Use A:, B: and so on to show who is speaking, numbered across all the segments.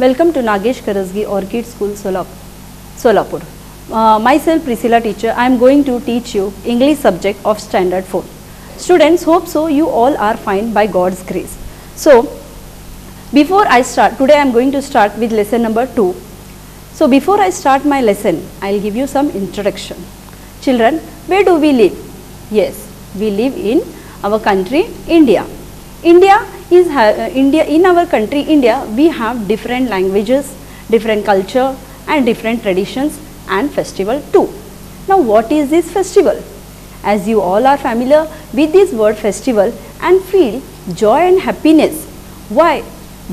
A: Welcome to Nagesh Karasgi Orchid School, Solapur. Myself Priscilla teacher, I am going to teach you English subject of Standard 4. Students, hope so you all are fine by God's grace. So, before I start, today I am going to start with lesson number 2. So, before I start my lesson, I will give you some introduction. Children, where do we live? Yes, we live in our country, India. In our country, India, we have different languages, different culture and different traditions and festival too. Now, what is this festival? As you all are familiar with this word festival and feel joy and happiness. Why?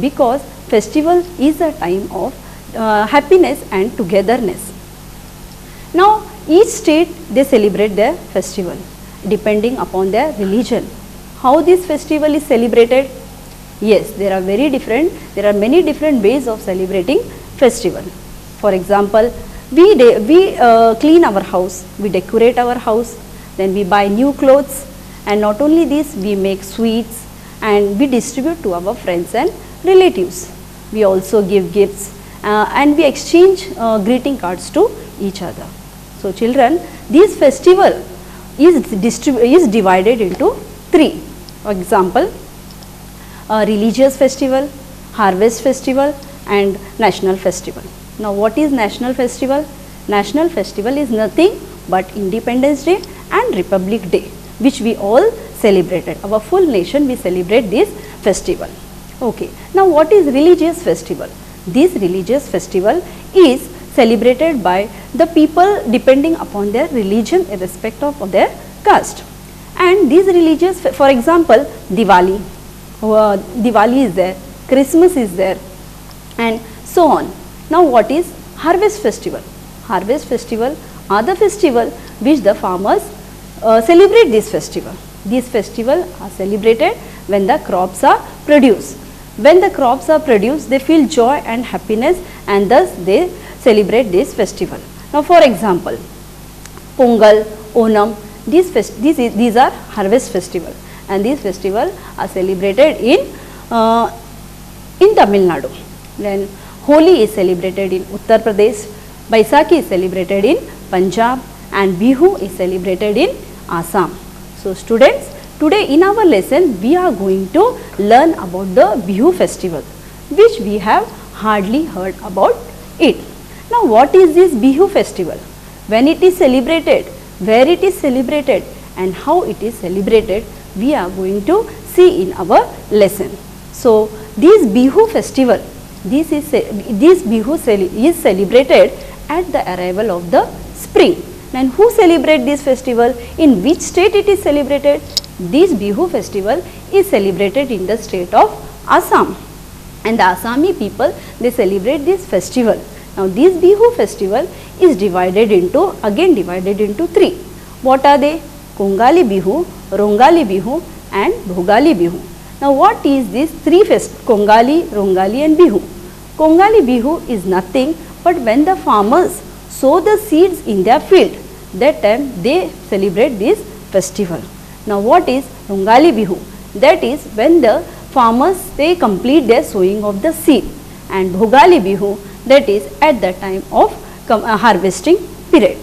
A: Because festival is a time of happiness and togetherness. Now, each state they celebrate their festival depending upon their religion. How this festival is celebrated? Yes, there are many different ways of celebrating festival. For example, we clean our house, we decorate our house, then we buy new clothes, and not only this, we make sweets and we distribute to our friends and relatives. We also give gifts and we exchange greeting cards to each other. So children, this festival is divided into 3. For example, religious festival, harvest festival and national festival. Now, what is national festival? National festival is nothing but Independence Day and Republic Day, which we all celebrated. Our full nation, we celebrate this festival. Okay. Now, what is religious festival? This religious festival is celebrated by the people depending upon their religion irrespective of their caste. And these religious, for example, Diwali is there, Christmas is there and so on. Now, what is harvest festival? Harvest festival are the festival which the farmers celebrate this festival. These festivals are celebrated when the crops are produced. When the crops are produced, they feel joy and happiness and thus they celebrate this festival. Now, for example, Pongal, Onam, these are harvest festival and these festivals are celebrated in Tamil Nadu. Then Holi is celebrated in Uttar Pradesh, Baisakhi is celebrated in Punjab and Bihu is celebrated in Assam. So students, today in our lesson we are going to learn about the Bihu festival, which we have hardly heard about it. Now, what is this Bihu festival? When it is celebrated, where it is celebrated and how it is celebrated, we are going to see in our lesson. So, this Bihu festival, this Bihu is celebrated at the arrival of the spring. And who celebrate this festival? In which state it is celebrated? This Bihu festival is celebrated in the state of Assam. And the Assami people, they celebrate this festival. Now, this Bihu festival is divided into 3. What are they? Kongali Bihu, Rongali Bihu and Bhogali Bihu. Now, what is these 3 festivals? Kongali, Rongali and Bihu. Kongali Bihu is nothing but when the farmers sow the seeds in their field, that time they celebrate this festival. Now, what is Rongali Bihu? That is when the farmers they complete their sowing of the seed, and Bhogali Bihu, that is at the time of harvesting period.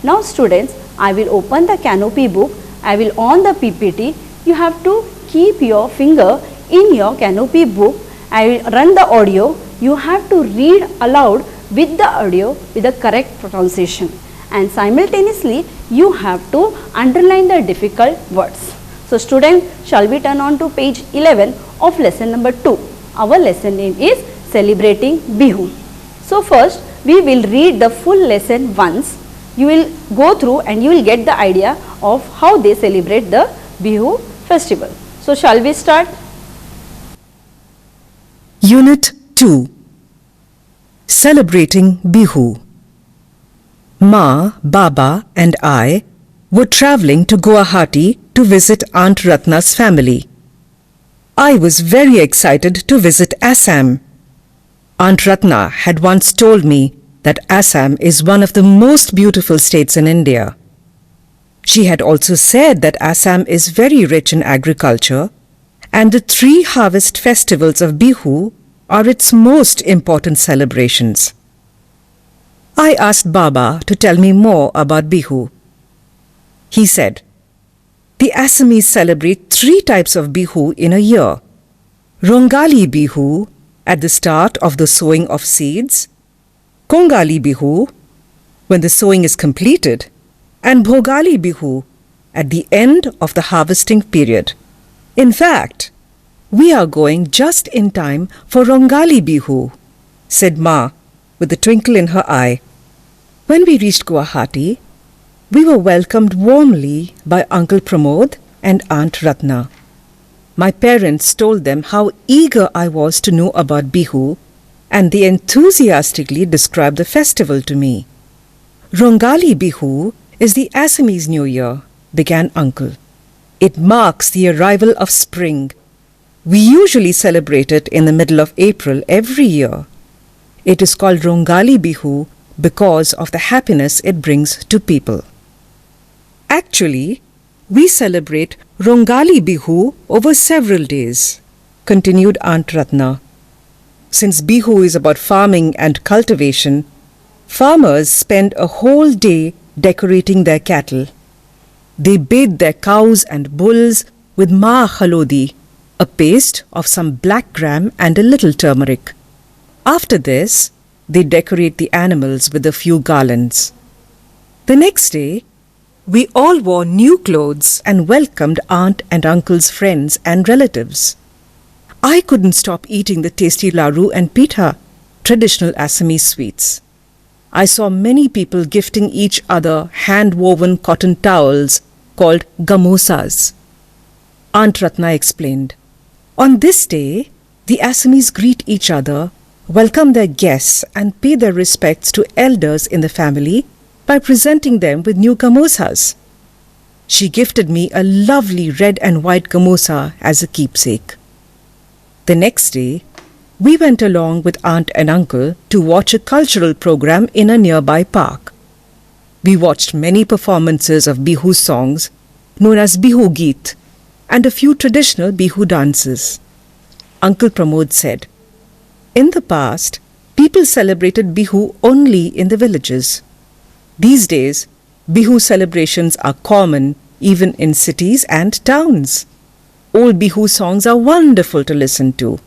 A: Now students, I will open the canopy book, I will on the PPT, you have to keep your finger in your canopy book, I will run the audio, you have to read aloud with the audio with the correct pronunciation and simultaneously you have to underline the difficult words. So students, shall we turn on to page 11 of lesson number 2. Our lesson name is Celebrating Bihu. So first we will read the full lesson once. You will go through and you will get the idea of how they celebrate the Bihu festival. So shall we start?
B: Unit 2. Celebrating Bihu. Ma, Baba and I were travelling to Guwahati to visit Aunt Ratna's family. I was very excited to visit Assam. Aunt Ratna had once told me that Assam is one of the most beautiful states in India. She had also said that Assam is very rich in agriculture and the 3 harvest festivals of Bihu are its most important celebrations. I asked Baba to tell me more about Bihu. He said, the Assamese celebrate 3 types of Bihu in a year. Rongali Bihu at the start of the sowing of seeds, Kongali Bihu when the sowing is completed, and Bhogali Bihu at the end of the harvesting period. In fact, we are going just in time for Rongali Bihu, said Ma with a twinkle in her eye. When we reached Guwahati, we were welcomed warmly by Uncle Pramod and Aunt Ratna. My parents told them how eager I was to know about Bihu, and they enthusiastically described the festival to me. Rongali Bihu is the Assamese New Year, began Uncle. It marks the arrival of spring. We usually celebrate it in the middle of April every year. It is called Rongali Bihu because of the happiness it brings to people. Actually, we celebrate Rongali Bihu over several days, continued Aunt Ratna. Since Bihu is about farming and cultivation, farmers spend a whole day decorating their cattle. They bathe their cows and bulls with maa halodi, a paste of some black gram and a little turmeric. After this, they decorate the animals with a few garlands. The next day, we all wore new clothes and welcomed Aunt and Uncle's friends and relatives. I couldn't stop eating the tasty laru and pitha, traditional Assamese sweets. I saw many people gifting each other hand-woven cotton towels called gamosas. Aunt Ratna explained, on this day, the Assamese greet each other, welcome their guests and pay their respects to elders in the family by presenting them with new gamosas. She gifted me a lovely red and white gamosa as a keepsake. The next day, we went along with Aunt and Uncle to watch a cultural program in a nearby park. We watched many performances of Bihu songs, known as Bihu Geet, and a few traditional Bihu dances. Uncle Pramod said, in the past, people celebrated Bihu only in the villages. These days, Bihu celebrations are common even in cities and towns. Old Bihu songs are wonderful to listen to.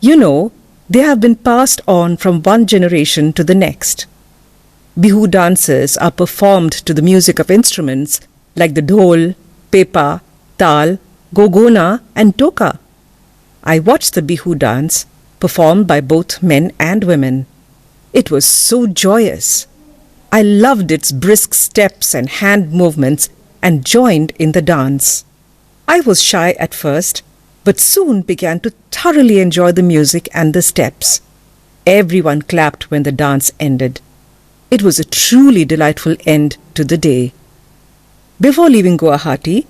B: You know, they have been passed on from one generation to the next. Bihu dances are performed to the music of instruments like the dhol, pepa, tal, gogona and toka. I watched the Bihu dance performed by both men and women. It was so joyous. I loved its brisk steps and hand movements and joined in the dance. I was shy at first, but soon began to thoroughly enjoy the music and the steps. Everyone clapped when the dance ended. It was a truly delightful end to the day. Before leaving Guwahati,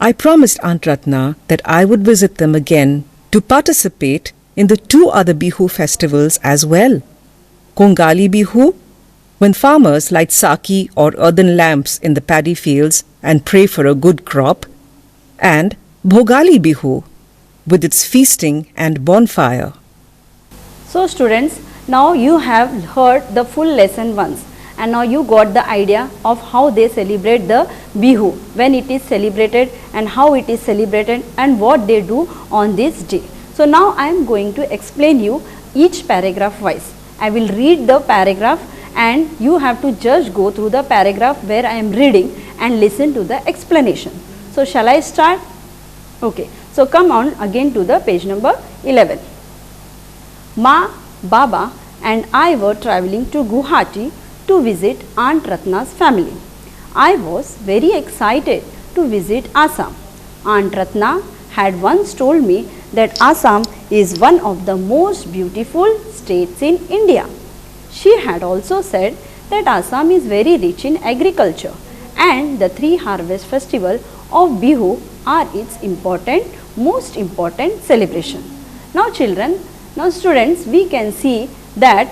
B: I promised Aunt Ratna that I would visit them again to participate in the 2 other Bihu festivals as well. Kongali Bihu, when farmers light saki or earthen lamps in the paddy fields and pray for a good crop, and Bhogali Bihu, with its feasting and bonfire.
A: So students, now you have heard the full lesson once, and now you got the idea of how they celebrate the Bihu, when it is celebrated and how it is celebrated and what they do on this day. So now I am going to explain you each paragraph wise. I will read the paragraph and you have to just go through the paragraph where I am reading and listen to the explanation. So shall I start? Okay. So come on again to the page number 11. Ma, Baba and I were travelling to Guwahati to visit Aunt Ratna's family. I was very excited to visit Assam. Aunt Ratna had once told me that Assam is one of the most beautiful states in India. She had also said that Assam is very rich in agriculture and the 3 harvest festival of Bihu are its most important celebration. Now children, now students, we can see that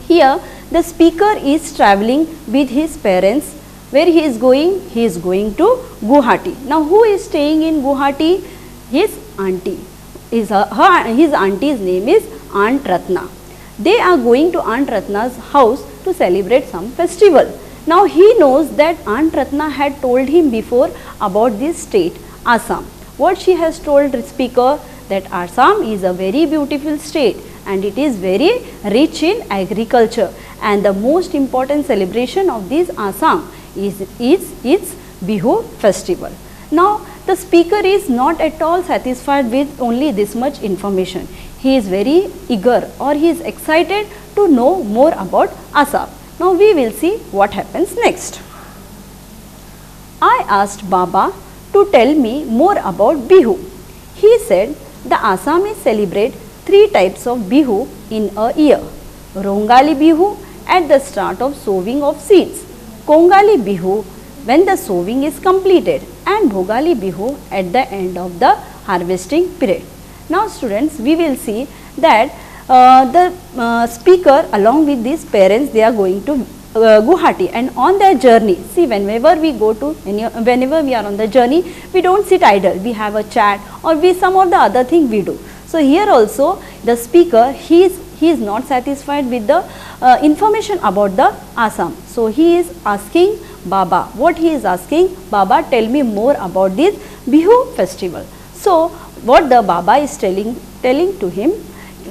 A: here the speaker is travelling with his parents. Where he is going? He is going to Guwahati. Now who is staying in Guwahati? His auntie. his auntie's name is Aunt Ratna. They are going to Aunt Ratna's house to celebrate some festival. Now he knows that Aunt Ratna had told him before about this state, Assam. What she has told the speaker, that Assam is a very beautiful state and it is very rich in agriculture, and the most important celebration of this Assam is its Bihu festival. Now the speaker is not at all satisfied with only this much information. He is very eager, or he is excited to know more about Assam. Now we will see what happens next. I asked Baba to tell me more about Bihu. He said the Assamese celebrate 3 types of Bihu in a year. Rongali Bihu at the start of sowing of seeds, Kongali Bihu when the sowing is completed, and Bhogali Bihu at the end of the harvesting period. Now students, we will see that the speaker along with these parents, they are going to Guwahati, and on their journey, see, whenever we go to whenever we are on the journey, we don't sit idle, we have a chat, or we some of the other thing we do. So here also the speaker, he is not satisfied with the information about the Assam. So he is asking Baba, what he is asking, Baba, tell me more about this Bihu festival. So what the Baba is telling to him,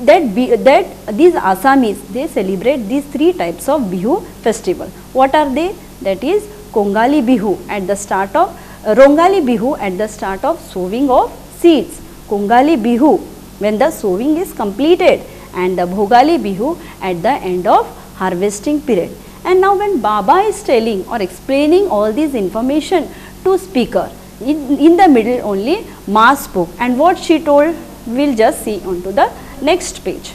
A: that these Assamese, they celebrate these 3 types of Bihu festival. What are they? That is Kongali Bihu at the start of Rongali Bihu at the start of sowing of seeds, Kongali Bihu when the sowing is completed, and the Bhogali Bihu at the end of harvesting period. And now when Baba is telling or explaining all these information to speaker, in the middle only Ma spoke, and what she told we will just see onto the next page.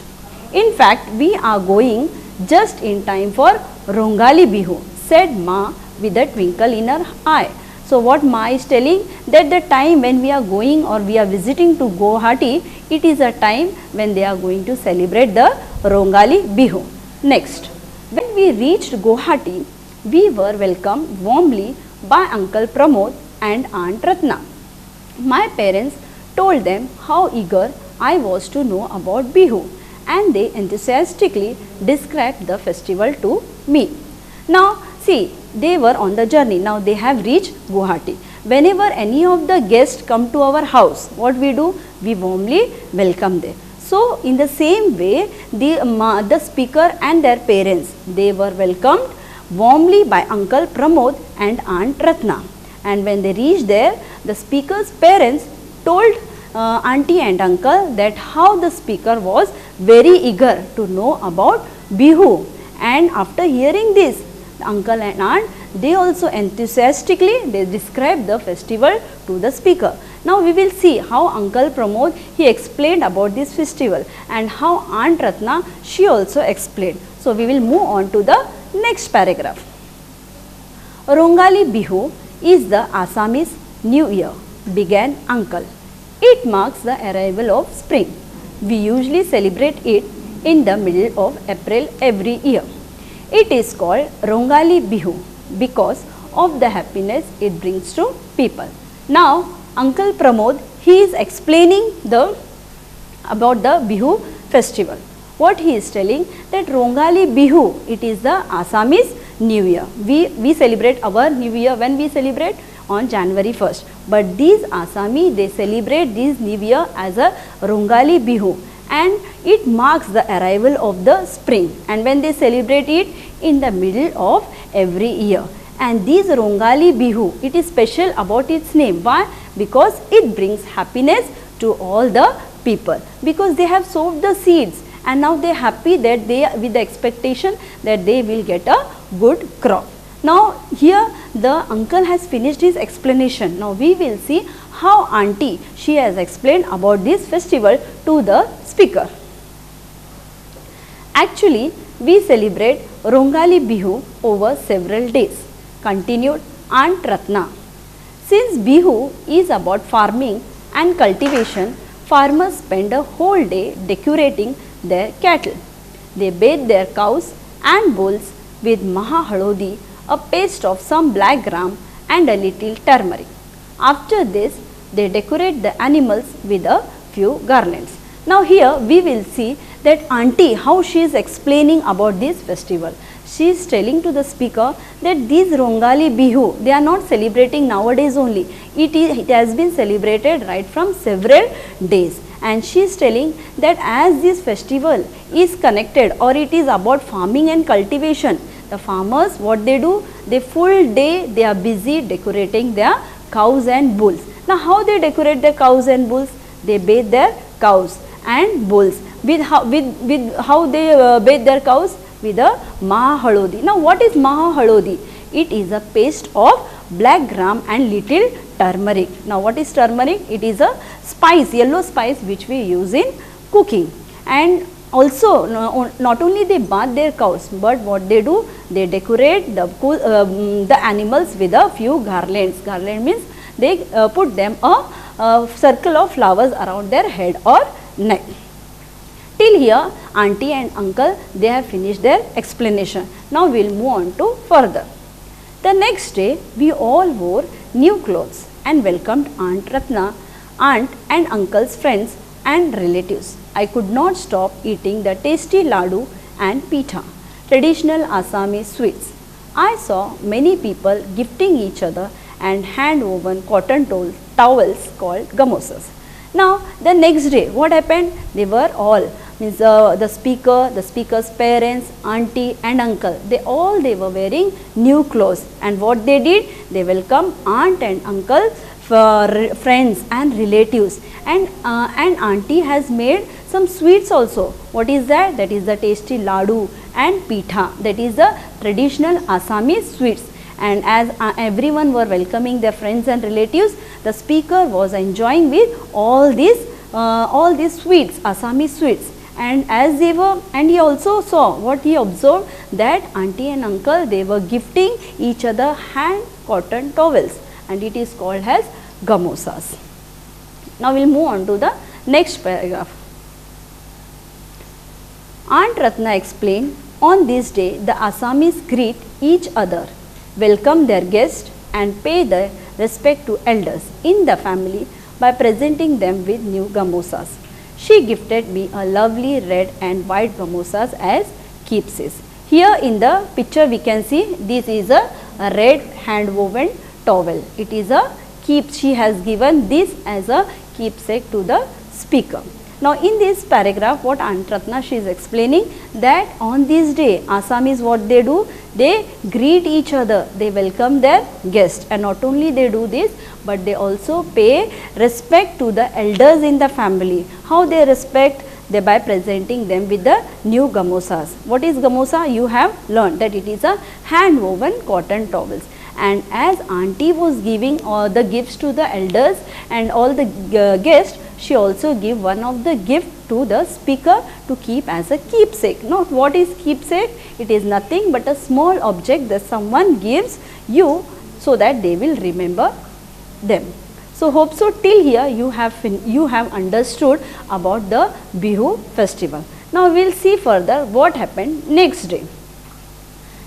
A: In fact, we are going just in time for Rongali Bihu, said Ma with a twinkle in her eye. So what Ma is telling, that the time when we are going or we are visiting to Guwahati, it is a time when they are going to celebrate the Rongali Bihu. Next, when we reached Guwahati, we were welcomed warmly by Uncle Pramod and Aunt Ratna. My parents told them how eager I was to know about Bihu, and they enthusiastically described the festival to me. Now see, they were on the journey, now they have reached Guwahati. Whenever any of the guests come to our house, what we do? We warmly welcome them. So in the same way, the speaker and their parents, they were welcomed warmly by Uncle Pramod and Aunt Ratna. And when they reached there, the speaker's parents told auntie and uncle that how the speaker was very eager to know about Bihu, and after hearing this, the uncle and aunt, they also enthusiastically they described the festival to the speaker. Now we will see how Uncle Pramod, he explained about this festival, and how Aunt Ratna, she also explained. So we will move on to the next paragraph. Rongali Bihu is the Assamese New Year, began uncle. It marks the arrival of spring. We usually celebrate it in the middle of April every year. It is called Rongali Bihu because of the happiness it brings to people. Now Uncle Pramod, he is explaining about the Bihu festival. What he is telling, that Rongali Bihu, it is the Assamese New Year. We celebrate our New Year when we celebrate on January 1st. But these Assami, they celebrate this New Year as a Rongali Bihu, and it marks the arrival of the spring, and when they celebrate it in the middle of every year. And this Rongali Bihu, it is special about its name. Why? Because it brings happiness to all the people, because they have sowed the seeds and now they are happy that they, with the expectation that they will get a good crop. Now here the uncle has finished his explanation. Now we will see how auntie, she has explained about this festival to the speaker. Actually, we celebrate Rongali Bihu over several days, continued Aunt Ratna. Since Bihu is about farming and cultivation, farmers spend a whole day decorating their cattle. They bathe their cows and bulls with maha halodi, a paste of some black gram and a little turmeric. After this, they decorate the animals with a few garlands. Now here we will see that auntie how she is explaining about this festival. She is telling to the speaker that these Rongali Bihu, they are not celebrating nowadays only. It has been celebrated right from several days. And she is telling that as this festival is connected or it is about farming and cultivation, the farmers what they do, they full day they are busy decorating their cows and bulls. Now how they decorate their cows and bulls? They bathe their cows and bulls. With how they bathe their cows? With a Maha Halodi. Now what is Maha Halodi? It is a paste of black gram and little turmeric. Now what is turmeric? It is a spice, yellow spice which we use in cooking. And also not only they bath their cows, but what they do, they decorate the animals with a few garlands. Garland means they put them a circle of flowers around their head or neck. Till here auntie and uncle they have finished their explanation. Now we will move on to further. The next day we all wore new clothes and welcomed Aunt Ratna, aunt and uncle's friends and relatives. I could not stop eating the tasty laddu and pitha, traditional Assami sweets. I saw many people gifting each other and hand woven cotton towels called gamosas. Now the next day what happened? They were all means the speaker's parents, auntie and uncle, they were wearing new clothes, and what they did, they welcomed aunt and uncle, friends and relatives, and auntie has made some sweets also. What is that? That is the tasty laddu and pitha, that is the traditional Assami sweets. And as everyone were welcoming their friends and relatives, the speaker was enjoying with all these sweets, Assami sweets. And as they were, and he also saw, what he observed, that auntie and uncle they were gifting each other hand cotton towels, and it is called as gamosas. Now we will move on to the next paragraph. Aunt Ratna explained, on this day the Assamese greet each other, welcome their guests and pay their respect to elders in the family by presenting them with new gamosas. She gifted me a lovely red and white gamosas as keepsakes. Here in the picture we can see this is a red hand woven towel. It is a she has given this as a keepsake to the speaker. Now in this paragraph what Aunt Ratna she is explaining that on this day Assamese what they do, they greet each other, they welcome their guests, and not only they do this but they also pay respect to the elders in the family. How they respect? They by presenting them with the new gamosas. What is gamosa? You have learned that it is a hand woven cotton towels. And as auntie was giving all the gifts to the elders and all the guests, she also gave one of the gift to the speaker to keep as a keepsake. Now what is keepsake? It is nothing but a small object that someone gives you so that they will remember them. So hope so till here you have understood about the Bihu festival. Now we will see further what happened next day.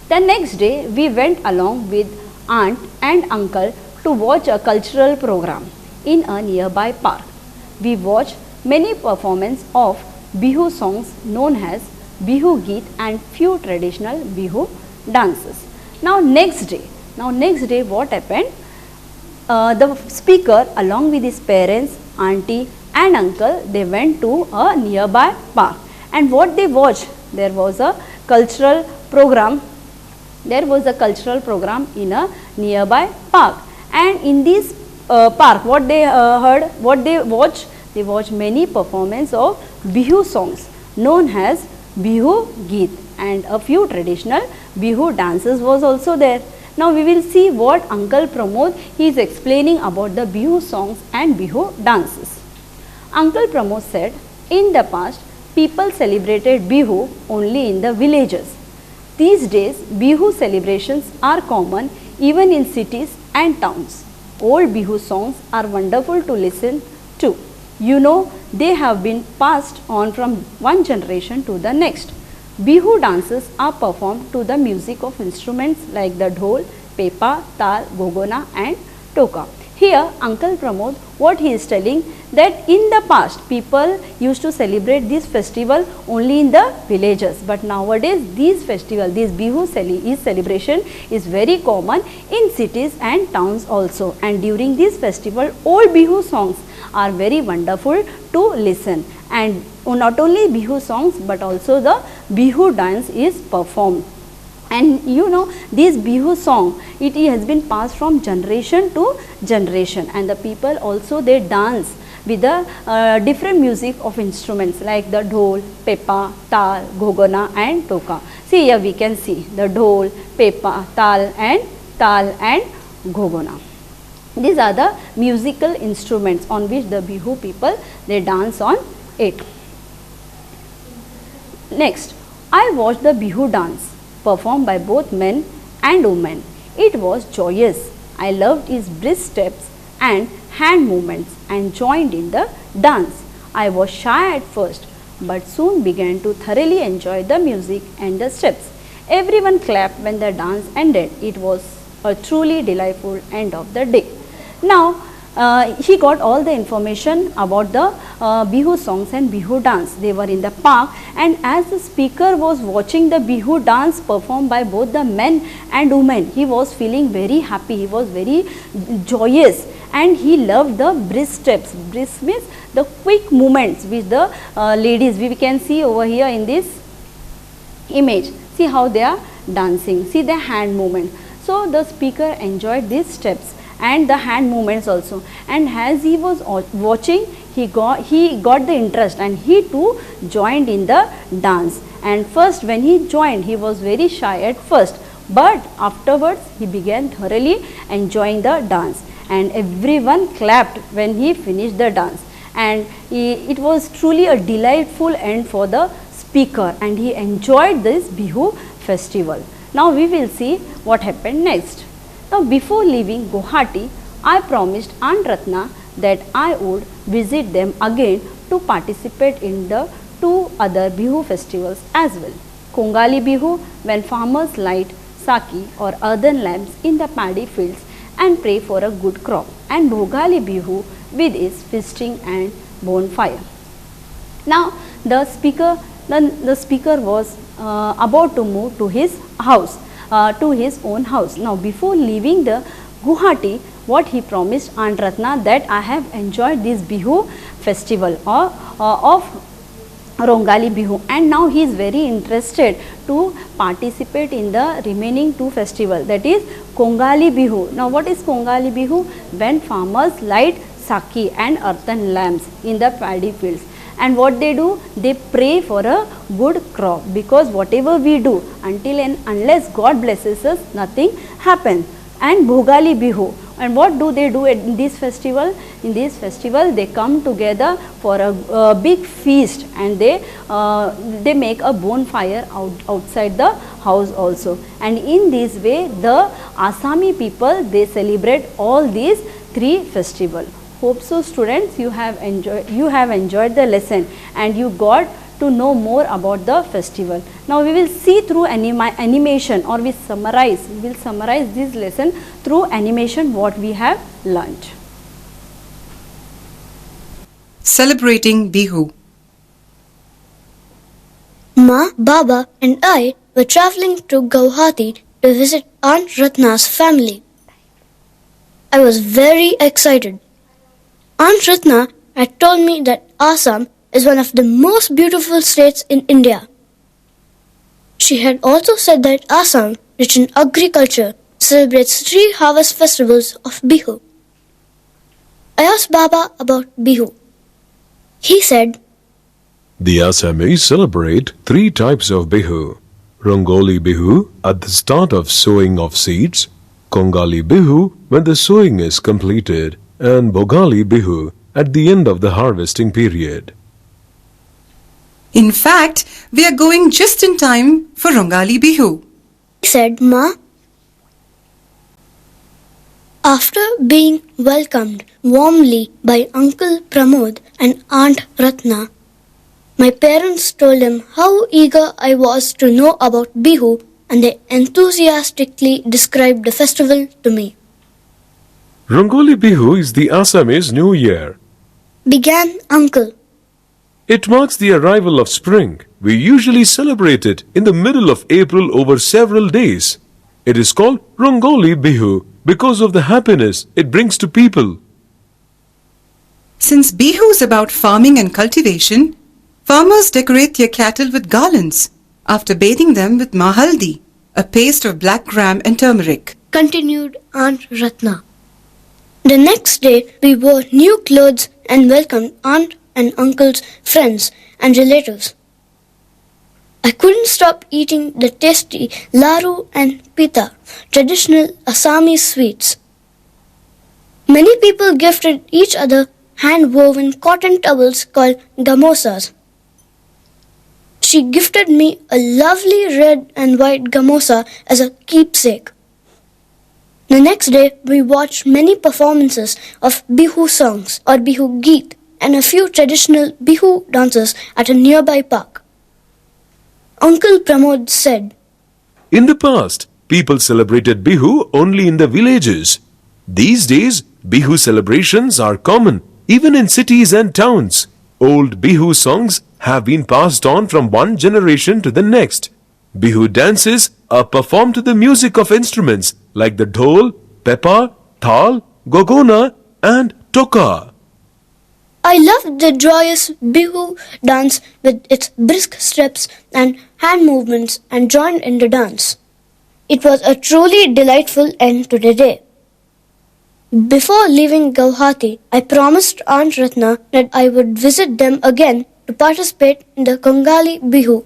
A: The next day we went along with aunt and uncle to watch a cultural program in a nearby park. We watched many performances of Bihu songs known as Bihu Geet and few traditional Bihu dances. Now next day what happened? The speaker along with his parents, auntie and uncle, they went to a nearby park, and what they watched, there was a cultural program. There was a cultural program in a nearby park, and in this park what they heard, what they watched many performances of Bihu songs known as Bihu Geet, and a few traditional Bihu dances was also there. Now we will see what Uncle Pramod he is explaining about the Bihu songs and Bihu dances. Uncle Pramod said, in the past people celebrated Bihu only in the villages. These days Bihu celebrations are common even in cities and towns. Old Bihu songs are wonderful to listen to. You know, they have been passed on from one generation to the next. Bihu dances are performed to the music of instruments like the dhol, pepa, tal, gogona and toka. Here Uncle Pramod what he is telling that in the past people used to celebrate this festival only in the villages, but nowadays this festival, this Bihu celebration is very common in cities and towns also. And during this festival, old Bihu songs are very wonderful to listen, and not only Bihu songs but also the Bihu dance is performed. And you know, this Bihu song, it has been passed from generation to generation, and the people also they dance with the different music of instruments like the dhol, pepa, tal, gogona and toka. See here we can see the dhol, pepa, tal and gogona. These are the musical instruments on which the Bihu people they dance on it. Next, I watched the Bihu dance performed by both men and women. It was joyous. I loved his brisk steps and hand movements and joined in the dance. I was shy at first but soon began to thoroughly enjoy the music and the steps. Everyone clapped when the dance ended. It was a truly delightful end of the day. Now, he got all the information about the Bihu songs and Bihu dance. They were in the park, and as the speaker was watching the Bihu dance performed by both the men and women, he was feeling very happy, he was very joyous, and he loved the brisk steps. Brisk means the quick movements which the ladies, we can see over here in this image. See how they are dancing, see their hand movement. So the speaker enjoyed these steps and the hand movements also, and as he was watching, he got the interest and he too joined in the dance. And first when he joined, he was very shy at first, but afterwards he began thoroughly enjoying the dance, and everyone clapped when he finished the dance, and it was truly a delightful end for the speaker, and he enjoyed this Bihu festival. Now we will see what happened next. Now, before leaving Guwahati, I promised Aunt Ratna that I would visit them again to participate in the two other Bihu festivals as well. Kongali Bihu, when farmers light saki or earthen lamps in the paddy fields and pray for a good crop, and Bhogali Bihu with its feasting and bonfire. Now, the speaker was about to move to his house. To his own house. Now, before leaving the Guwahati, what he promised Aunt Ratna that I have enjoyed this Bihu festival of Rongali Bihu, and now he is very interested to participate in the remaining two festivals, that is Kongali Bihu. Now, what is Kongali Bihu? When farmers light saki and earthen lamps in the paddy fields. And what they do? They pray for a good crop, because whatever we do, until and unless God blesses us, nothing happens. And Bhogali Bihu, and what do they do in this festival? In this festival, they come together for a big feast, and they make a bonfire outside the house also. And in this way, the Assami people, they celebrate all these three festivals. Hope so students, you have enjoyed the lesson and you got to know more about the festival. Now we will see through animation, or we will summarize this lesson through animation what we have learnt.
C: Celebrating Bihu.
D: Ma, Baba and I were travelling to Guwahati to visit Aunt Ratna's family. I was very excited. Aunt Ratna had told me that Assam is one of the most beautiful states in India. She had also said that Assam, rich in agriculture, celebrates 3 harvest festivals of Bihu. I asked Baba about Bihu. He said,
E: The Assamese celebrate 3 types of Bihu. Rangoli Bihu at the start of sowing of seeds, Kongali Bihu when the sowing is completed, and Bhogali Bihu at the end of the harvesting period.
C: In fact, we are going just in time for Rongali Bihu.
D: He said, Ma, after being welcomed warmly by Uncle Pramod and Aunt Ratna, my parents told him how eager I was to know about Bihu, and they enthusiastically described the festival to me.
E: Rangoli Bihu is the Assamese New Year.
D: began Uncle.
E: It marks the arrival of spring. We usually celebrate it in the middle of April over several days. It is called Rongoli Bihu because of the happiness it brings to people.
C: Since Bihu is about farming and cultivation, farmers decorate their cattle with garlands after bathing them with mahaldi, a paste of black gram and turmeric.
D: Continued Aunt Ratna. The next day, we wore new clothes and welcomed Aunt and Uncle's friends and relatives. I couldn't stop eating the tasty laru and pita, traditional Assamese sweets. Many people gifted each other hand-woven cotton towels called gamosas. She gifted me a lovely red and white gamosa as a keepsake. The next day, we watched many performances of Bihu songs or Bihu Geet and a few traditional Bihu dances at a nearby park. Uncle Pramod said,
E: In the past, people celebrated Bihu only in the villages. These days, Bihu celebrations are common even in cities and towns. Old Bihu songs have been passed on from one generation to the next. Bihu dances are performed to the music of instruments like the dhol, pepa, thal, gogona and toka.
D: I loved the joyous Bihu dance with its brisk steps and hand movements and joined in the dance. It was a truly delightful end to the day. Before leaving Guwahati, I promised Aunt Ratna that I would visit them again to participate in the Kongali Bihu,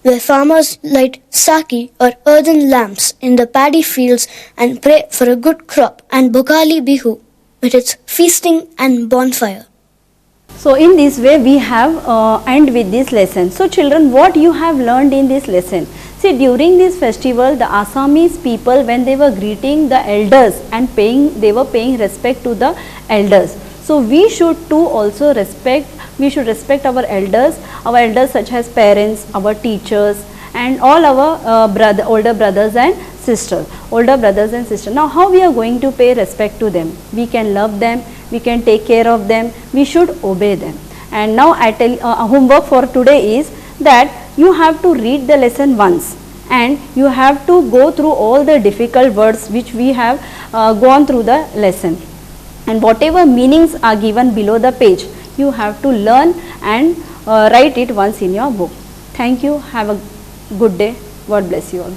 D: where farmers light saki or earthen lamps in the paddy fields and pray for a good crop, and Bhogali Bihu with its feasting and bonfire.
A: So in this way we have end with this lesson. So children, what you have learned in this lesson? See, during this festival the Assamese people, when they were greeting the elders and they were paying respect to the elders. So we should too also respect, we should respect our elders such as parents, our teachers and all our older brothers and sisters. Now how we are going to pay respect to them? We can love them, we can take care of them, we should obey them. And now I tell homework for today is that you have to read the lesson once and you have to go through all the difficult words which we have gone through the lesson, and whatever meanings are given below the page you have to learn and write it once in your book. Thank you. Have a good day. God bless you all.